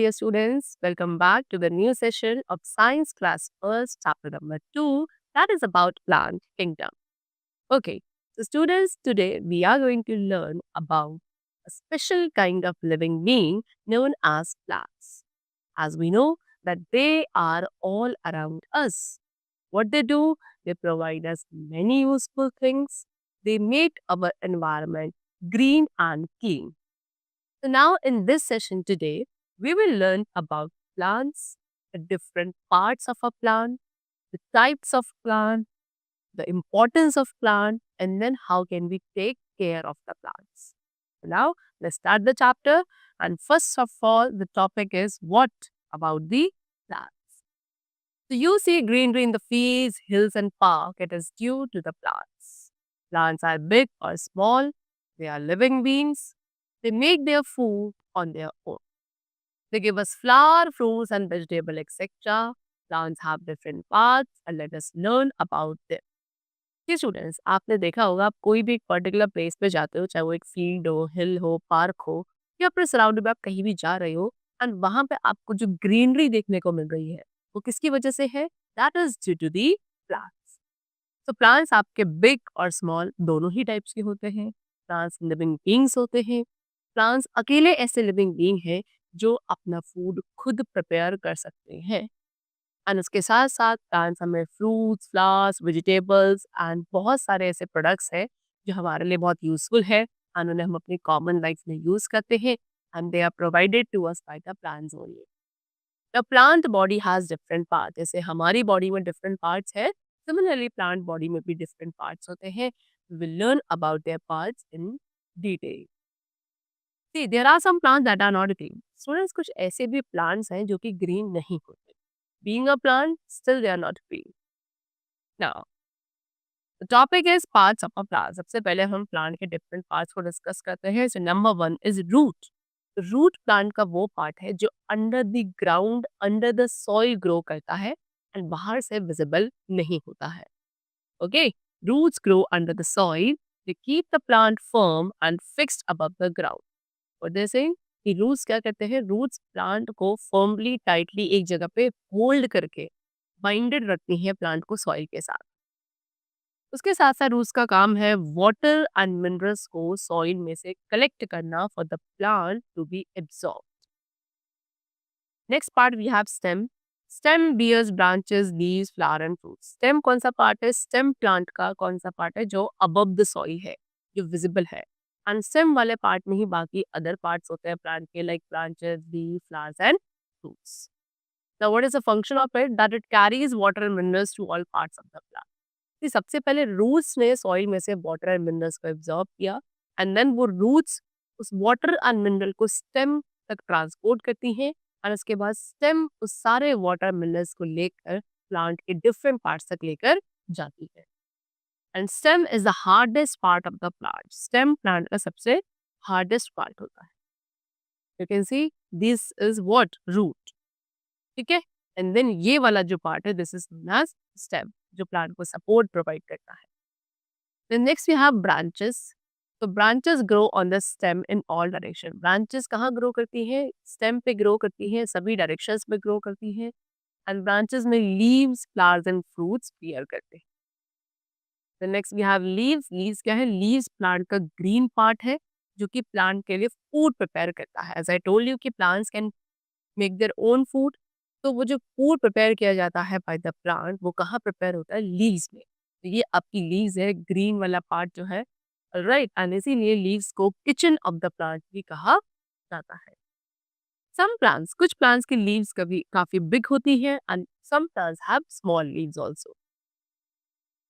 dear students. Welcome back to the new session of Science Class First, chapter number 2, that is about plant kingdom. Okay, so students, today we are going to learn about a special kind of living being known as plants. As we know that they are all around us. What they do, they provide us many useful things. They make our environment green and clean. So now in this session today, we will learn about plants, the different parts of a plant, the types of plant, the importance of plant, and then how can we take care of the plants. So now let's start the chapter. And first of all, the topic is what about the plants? So you see greenery in the fields, hills, and park. It is due to the plants. Plants are big or small. They are living beings. They make their food on their own. They give us flower, fruits, and vegetable, etc. Plants have different parts, and let us learn about them. जी students, आपने देखा होगा आप कोई भी एक particular place पे जाते हो, चाहे वो एक फील्ड हो, हिल हो, पार्क हो या अपने सराउंडिंग में आप कहीं भी जा रहे हो एंड वहां पे आपको जो ग्रीनरी देखने को मिल रही है वो किसकी वजह से है? That is due to the plants. तो प्लांट्स आपके बिग और स्मॉल दोनों ही टाइप्स के होते हैं। प्लांट्स लिविंग बींग्स होते हैं। प्लांट्स अकेले ऐसे लिविंग बींग हैं जो अपना फूड खुद प्रिपेयर कर सकते हैं एंड उसके साथ साथ प्लांट्स हमें फ्रूट्स, फ्लावर्स, वेजिटेबल्स एंड बहुत सारे ऐसे प्रोडक्ट्स हैं जो हमारे लिए बहुत यूजफुल है एंड उन्हें हम अपनी कॉमन लाइफ में यूज करते हैं and they are provided to us by the plants only. The plant body has different part, जैसे हमारी बॉडी में डिफरेंट पार्ट्स है, सिमिलरली प्लांट बॉडी में भी डिफरेंट पार्ट्स होते हैं। We will learn about their parts in detail. See there are some plants that are not green. Students, कुछ ऐसे भी प्लांट्स हैं जो कि ग्रीन नहीं होते। Being a plant, still they are not green. Now, the topic is parts of a plant. सबसे पहले हम प्लांट के डिफरेंट पार्ट्स को डिस्कस करते हैं। So number 1 is root. Root plant का वो पार्ट है जो under the ground, under the soil grow करता है एंड बाहर से विजिबल नहीं होता है। Okay, roots grow under the soil, they keep the plant firm and fixed above the ground. और जैसे कि रूट्स क्या करते हैं, रूट्स प्लांट को फर्मली टाइटली एक जगह पे होल्ड करके बाइंडेड रखती हैं प्लांट को सॉइल के साथ। उसके साथ साथ रूट्स का काम है वाटर एंड मिनरल्स को सॉइल में से कलेक्ट करना for the plant to be absorb. Next part we have stem. Stem bears branches, leaves, flower and fruits. Stem कौन सा पार्ट है? स्टेम प्लांट का कौन सा पार्ट है जो अबव द सॉइल है, जो विजिबल है। एंड स्टेम वाले पार्ट में ही बाकी अदर पार्ट्स होते हैं प्लांट के, like branches, leaves, flowers and fruits. Now what is the function of it? That it carries water and minerals to all parts of the plant. सबसे पहले roots ने soil में से वाटर एंड मिनरल्स को absorb किया and then वो roots उस water and mineral को स्टेम तक ट्रांसपोर्ट करती हैं और उसके बाद स्टेम उस सारे वाटर मिनरल्स को लेकर प्लांट के डिफरेंट पार्ट्स तक लेकर जाती है। And stem is the hardest part of the plant. Stem plant का सबसे हार्डेस्ट पार्ट होता है। You can see this is what? Root. ठीक है, एंड देन ये वाला जो पार्ट है this is known as stem, जो प्लांट को सपोर्ट प्रोवाइड करता है। Then next we have branches. तो branches grow on the stem in all direction. Branches कहाँ ग्रो करती हैं? स्टेम पे ग्रो करती हैं, सभी डायरेक्शंस में ग्रो करती हैं एंड ब्रांचेस में leaves, flowers and fruits bear करते हैं। Then next we have leaves. Leaves क्या है? लीव्स प्लांट का ग्रीन पार्ट है जो कि प्लांट के लिए फूड प्रिपेयर करता है। एज आई टोल्ड यू कि plants can make their own food. तो वो जो फूड प्रिपेयर किया जाता है बाय द प्लांट, वो कहाँ प्रिपेयर होता है? लीव्स में। तो ये आपकी लीव्स है, ग्रीन वाला पार्ट जो है, राइट। एंड इसीलिए लीव्स को किचन ऑफ द प्लांट भी कहा जाता है। सम प्लांट्स, कुछ प्लांट्स की लीव्स कभी काफी बिग होती है and some plants have small leaves also.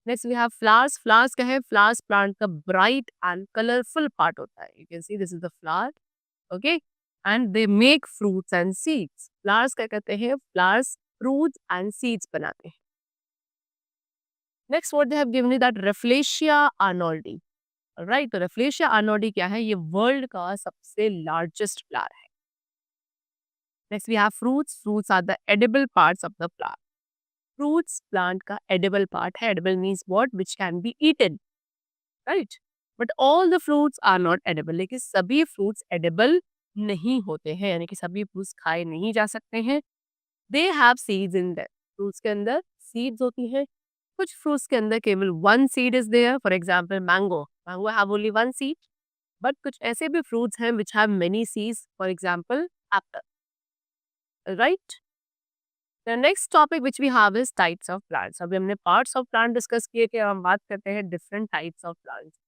Next we have flowers. Flowers क्या है? फ्लावर्स प्लांट का ब्राइट एंड कलरफुल पार्ट होता है। You can see this is the flower, okay, and they make fruits and seeds. Flowers क्या कहते हैं? Flowers fruits and seeds बनाते हैं। Next what they have given is that Rafflesia arnoldii, right. तो Rafflesia arnoldii क्या है? ये world का सबसे लार्जेस्ट फ्लावर है। Next we have fruits. Fruits are the edible parts of the flower. Fruits plant का एडिबल पार्ट है। Edible means what? Which can be eaten, right. But all the fruits are not edible. लेकिन सभी fruits edible नहीं होते हैं, यानी कि सभी फ्रूट्स खाए नहीं जा सकते हैं। They have seeds in their, fruits के अंदर सीड्स होती हैं। कुछ फ्रूट्स के अंदर केवल one seed is there, for example mango, mango have only one seed. But कुछ ऐसे भी फ्रूट्स हैं which have many seeds, for example apple, right. The next topic which we have is types of plants. अभी हमने parts of plant discuss किए कि हम बात करते हैं डिफरेंट टाइप्स ऑफ प्लांट्स।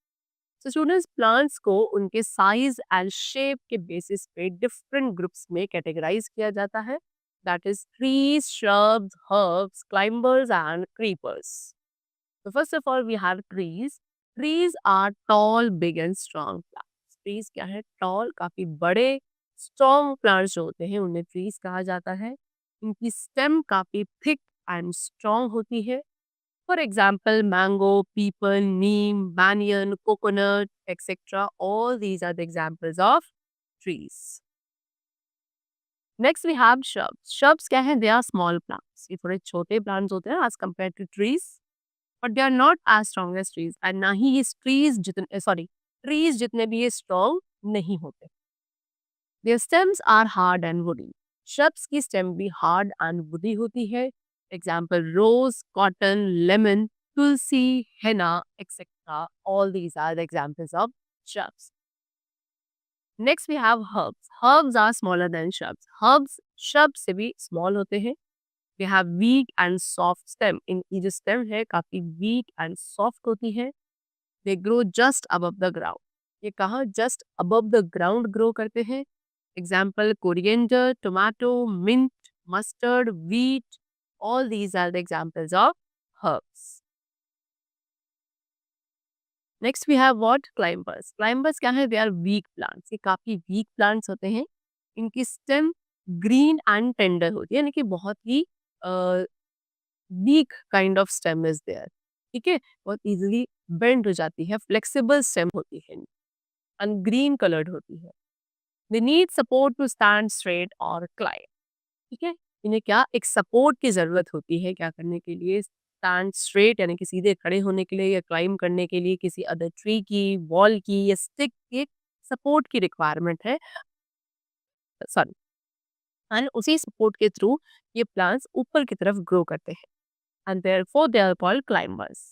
तो स्टूडेंट्स, प्लांट्स को उनके साइज एंड शेप के बेसिस पे डिफरेंट ग्रुप्स में कैटेगराइज किया जाता है, that is trees, shrubs, herbs, climbers and creepers. So first of all we have trees. Trees are tall, big and strong plants. Trees क्या है? Tall, काफी बड़े, strong plants जो होते हैं उन्हें trees कहा जाता है। इनकी stem काफी thick and strong होती है। For example, mango, peepal, neem, banyan, coconut, etc. All these are the examples of trees. Next we have shrubs. Shrubs क्या है? They are small plants. ये थोड़े छोटे plants होते हैं as compared to trees, but they are not as strong as trees. And ना ही ये trees जितने भी ये strong नहीं होते। Their stems are hard and woody. Shrubs की stem भी hard and woody होती है। Example, rose, cotton, lemon, tulsi, henna, etc. All these are the examples of shrubs. Next we have herbs. Herbs are smaller than shrubs. Herbs shrubs से भी small होते हैं। They have weak and soft stem. इनकी जो stem है काफी weak and soft होती है। They grow just above the ground. ये कहाँ just above the ground grow करते हैं। Example, coriander, tomato, mint, mustard, wheat. All these are the examples of herbs. Next we have what? Climbers. Climbers क्या है? They are weak plants. ये काफी weak plants होते हैं। इनकी stem green and tender होती है, यानी कि बहुत ही weak kind of stem is there. ठीक है, बहुत easily bend हो जाती है, flexible stem होती है and green colored होती है। They need support to stand straight or climb. ठीक है, इन्हें क्या एक सपोर्ट की जरूरत होती है क्या करने के लिए? स्टैंड स्ट्रेट यानी कि सीधे खड़े होने के लिए या क्लाइम करने के लिए किसी अदर ट्री की, वॉल की या स्टिक की सपोर्ट की रिक्वायरमेंट है, सॉरी। एंड उसी सपोर्ट के थ्रू ये प्लांट्स ऊपर की तरफ ग्रो करते हैं and therefore they are called climbers.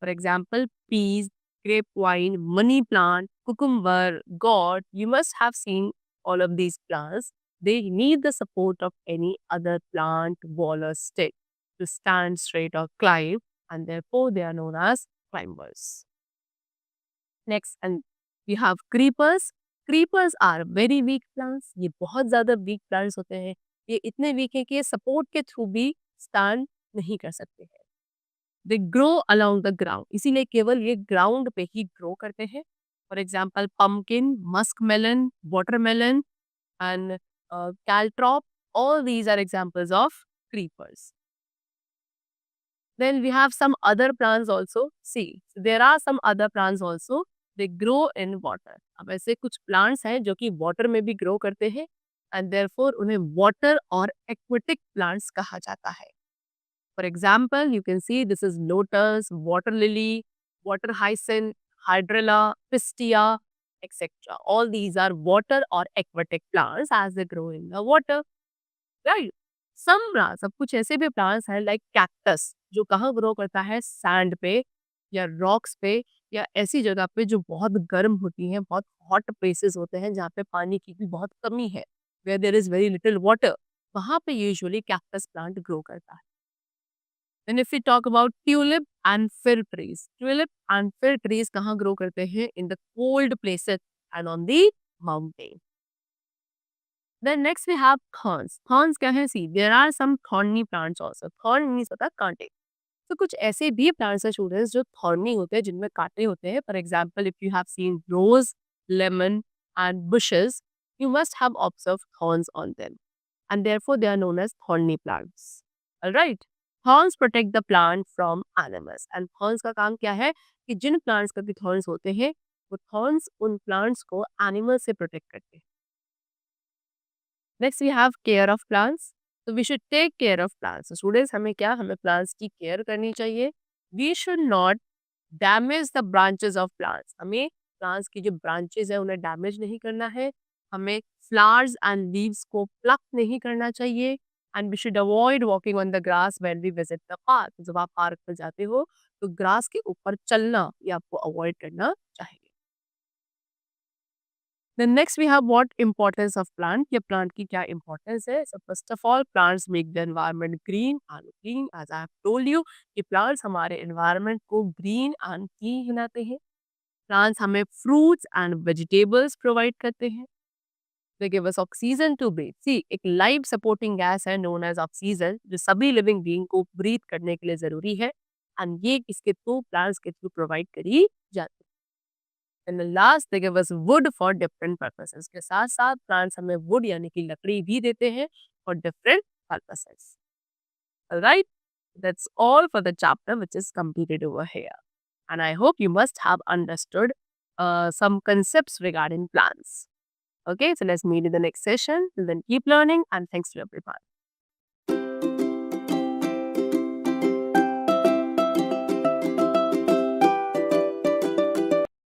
For example, peas, grape vine, money plant, cucumber, gourd, you must have seen all of these plants. They need the support of any other plant, wall or stick to stand straight or climb, and therefore they are known as climbers. Next, and we have creepers. Creepers are very weak plants. ये बहुत ज़्यादा weak plants होते हैं। ये इतने weak हैं कि ये support के थ्रू भी stand नहीं कर सकते हैं। They grow along the ground. इसीलिए केवल ये ground पे ही grow करते हैं। For example, pumpkin, muskmelon, watermelon, and caltrop. All these are examples of creepers. Then we have some other plants also. See, there are some other plants also. They grow in water. अब ऐसे कुछ plants हैं जो कि water में भी grow करते हैं and therefore उन्हें water और aquatic plants कहा जाता है। For example, you can see this is lotus, water lily, water hyacinth, hydrilla, pistia, etc. All these are water or aquatic plants as they grow in the water. Right? Some plants, अब कुछ ऐसे भी plants हैं like cactus जो कहाँ grow करता है? sand पे या rocks पे या ऐसी जगह पे जो बहुत गर्म होती हैं, बहुत hot places होते हैं जहाँ पे पानी की भी बहुत कमी है, where there is very little water, वहाँ पे usually cactus plant grow करता है। Then if we talk about tulip and fir trees, tulip and fir trees कहाँ grow करते हैं? In the cold places and on the mountain. Then next we have thorns. Thorns क्या है? See, there are some thorny plants also. Thorn means होता है कांटे। तो कुछ ऐसे भी plants हैं students जो thorny होते हैं, जिनमें कांटे होते हैं। For example, if you have seen rose, lemon and bushes, you must have observed thorns on them, and therefore they are known as thorny plants. Alright. Thorns protect the plant from animals. And thorns का काम क्या है कि जिन plants का भी thorns होते हैं, वो thorns उन plants को animals से protect करते हैं। Next we have care of plants. So we should take care of plants. So students, हमें क्या? हमें plants की care करनी चाहिए। We should not damage the branches of plants. हमें plants की जो branches है उन्हें damage नहीं करना है। हमें फ्लावर्स एंड लीव्स को प्लक नहीं करना चाहिए and we should avoid walking on the grass when we visit the park. जब आप पार्क में जाते हो तो ग्रास के ऊपर चलना ये आपको अवॉइड करना चाहिए। Then next we have what importance of plant. ये plant की क्या importance है? So first of all, plants make the environment green and clean. As I have told you, ये plants हमारे environment को green and clean बनाते हैं। Plants हमें fruits and vegetables provide करते हैं। They give us oxygen to breathe. See, एक life supporting gas है known as oxygen जो सभी living being को breathe करने के लिए ज़रूरी है and ये इसके थ्रू plants के थ्रू provide करी जाती है। And last they give us would for different purposes. के साथ साथ प्लांट्स हमें वुड यानी कि लकड़ी भी देते हैं for different purposes. Right, that's all for the chapter which is completed over here and I hope you must have understood some concepts regarding plants. Okay, so let's meet in the next session. Till then, keep learning and thanks to everyone.